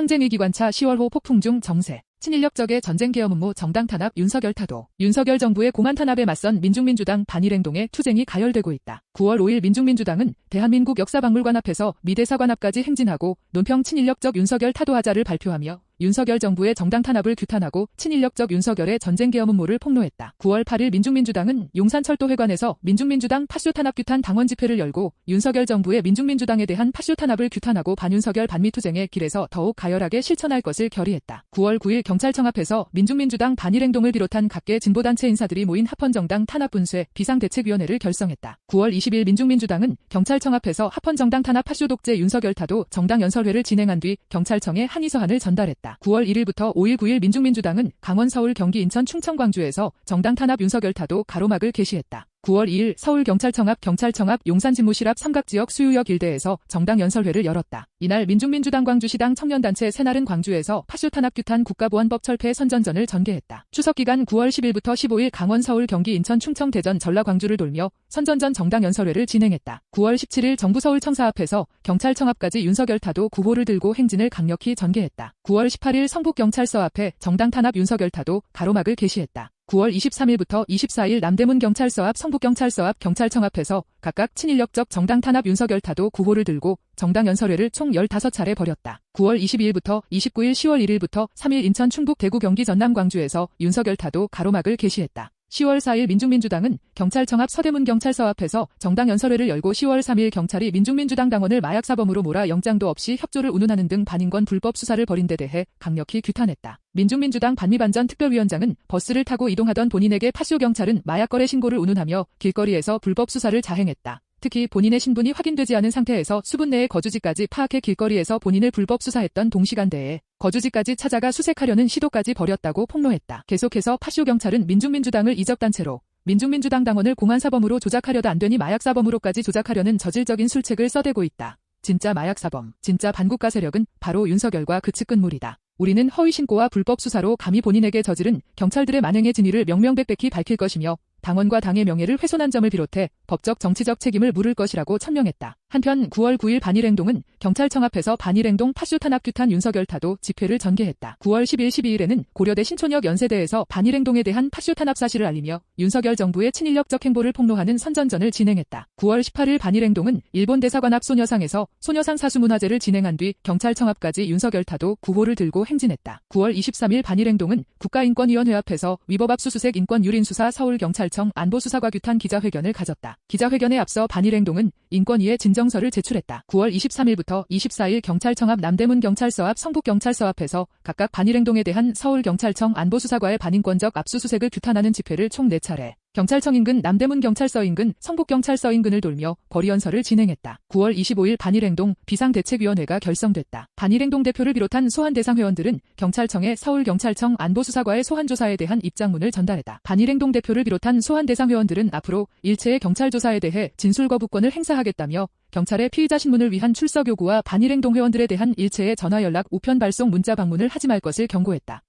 항쟁위 기관차 10월호 폭풍 중 정세. 친인력적의 전쟁 계엄 음모 정당 탄압 윤석열 타도. 윤석열 정부의 공안 탄압에 맞선 민중민주당 반일행동의 투쟁이 가열되고 있다. 9월 5일 민중민주당은 대한민국 역사박물관 앞에서 미대사관 앞까지 행진하고 논평 친인력적 윤석열 타도하자를 발표하며 윤석열 정부의 정당 탄압을 규탄하고 친인력적 윤석열의 전쟁 계엄 음모를 폭로했다. 9월 8일 민중민주당은 용산철도회관에서 민중민주당 파쇼 탄압 규탄 당원 집회를 열고 윤석열 정부의 민중민주당에 대한 파쇼 탄압을 규탄하고 반윤석열 반미투쟁의 길에서 더욱 가열하게 실천할 것을 결의했다. 9월 9일 경찰청 앞에서 민중민주당 반일행동을 비롯한 각계 진보단체 인사들이 모인 합헌정당 탄압분쇄 비상대책위원회를 결성했다. 9월 20일 민중민주당은 경찰청 앞에서 합헌정당 탄압 파쇼 독재 윤석열 타도 정당 연설회를 진행한 뒤 경찰청에 항의서한을 전달했다. 9월 1일부터 5일 9일 민중민주당은 강원, 서울, 경기, 인천, 충청, 광주에서 정당 탄압 윤석열 타도 가로막을 게시했다. 9월 2일 서울경찰청 앞, 경찰청 앞, 용산집무실 앞 삼각지역 수유역 일대에서 정당 연설회를 열었다. 이날 민중민주당 광주시당 청년단체 새날은 광주에서 파쇼 탄압 규탄 국가보안법 철폐 선전전을 전개했다. 추석기간 9월 10일부터 15일 강원, 서울, 경기, 인천, 충청, 대전, 전라, 광주를 돌며 선전전 정당 연설회를 진행했다. 9월 17일 정부 서울청사 앞에서 경찰청 앞까지 윤석열 타도 구호를 들고 행진을 강력히 전개했다. 9월 18일 성북경찰서 앞에 정당 탄압 윤석열 타도 가로막을 게시했다. 9월 23일부터 24일 남대문 경찰서 앞, 성북경찰서 앞, 경찰청 앞에서 각각 친인력적 정당 탄압 윤석열 타도 구호를 들고 정당 연설회를 총 15차례 벌였다. 9월 22일부터 29일 10월 1일부터 3일 인천, 충북, 대구, 경기, 전남, 광주에서 윤석열 타도 가로막을 게시했다. 10월 4일 민중민주당은 경찰청 앞 서대문 경찰서 앞에서 정당 연설회를 열고 10월 3일 경찰이 민중민주당 당원을 마약사범으로 몰아 영장도 없이 협조를 운운하는 등 반인권 불법 수사를 벌인 데 대해 강력히 규탄했다. 민중민주당 반미반전 특별위원장은 버스를 타고 이동하던 본인에게 파쇼 경찰은 마약거래 신고를 운운하며 길거리에서 불법 수사를 자행했다. 특히 본인의 신분이 확인되지 않은 상태에서 수분 내의 거주지까지 파악해 길거리에서 본인을 불법 수사했던 동시간대에 거주지까지 찾아가 수색하려는 시도까지 벌였다고 폭로했다. 계속해서 파쇼 경찰은 민중민주당을 이적단체로 민중민주당 당원을 공안사범으로 조작하려다 안 되니 마약사범으로까지 조작하려는 저질적인 술책을 써대고 있다. 진짜 마약사범, 진짜 반국가 세력은 바로 윤석열과 그 측근물이다. 우리는 허위신고와 불법 수사로 감히 본인에게 저지른 경찰들의 만행의 진위를 명명백백히 밝힐 것이며 당원과 당의 명예를 훼손한 점을 비롯해 법적 정치적 책임을 물을 것이라고 천명했다. 한편 9월 9일 반일행동은 경찰청 앞에서 반일행동 파쇼 탄압 규탄 윤석열 타도 집회를 전개했다. 9월 10일 12일에는 고려대 신촌역 연세대에서 반일행동에 대한 파쇼 탄압 사실을 알리며 윤석열 정부의 친인력적 행보를 폭로하는 선전전을 진행했다. 9월 18일 반일행동은 일본 대사관 앞 소녀상에서 소녀상 사수문화제를 진행한 뒤 경찰청 앞까지 윤석열 타도 구호를 들고 행진했다. 9월 23일 반일행동은 국가인권위원회 앞에서 위법 압수수색 인권 유린 수사 서울경찰청 안보수사과 규탄 기자회견을 가졌다. 기자회견에 앞서 반일행동은 인권위에 진정서를 제출했다. 9월 23일부터 24일 경찰청 앞, 남대문 경찰서 앞, 성북경찰서 앞에서 각각 반일행동에 대한 서울경찰청 안보수사과의 반인권적 압수수색을 규탄하는 집회를 총 4차례 경찰청 인근, 남대문 경찰서 인근, 성북경찰서 인근을 돌며 거리연설을 진행했다. 9월 25일 반일행동 비상대책위원회가 결성됐다. 반일행동 대표를 비롯한 소환 대상 회원들은 경찰청에 서울경찰청 안보수사과의 소환조사에 대한 입장문을 전달했다. 반일행동 대표를 비롯한 소환 대상 회원들은 앞으로 일체의 경찰조사에 대해 진술거부권을 행사하겠다며 경찰의 피의자 신문을 위한 출석 요구와 반일행동 회원들에 대한 일체의 전화 연락, 우편 발송, 문자 방문을 하지 말 것을 경고했다.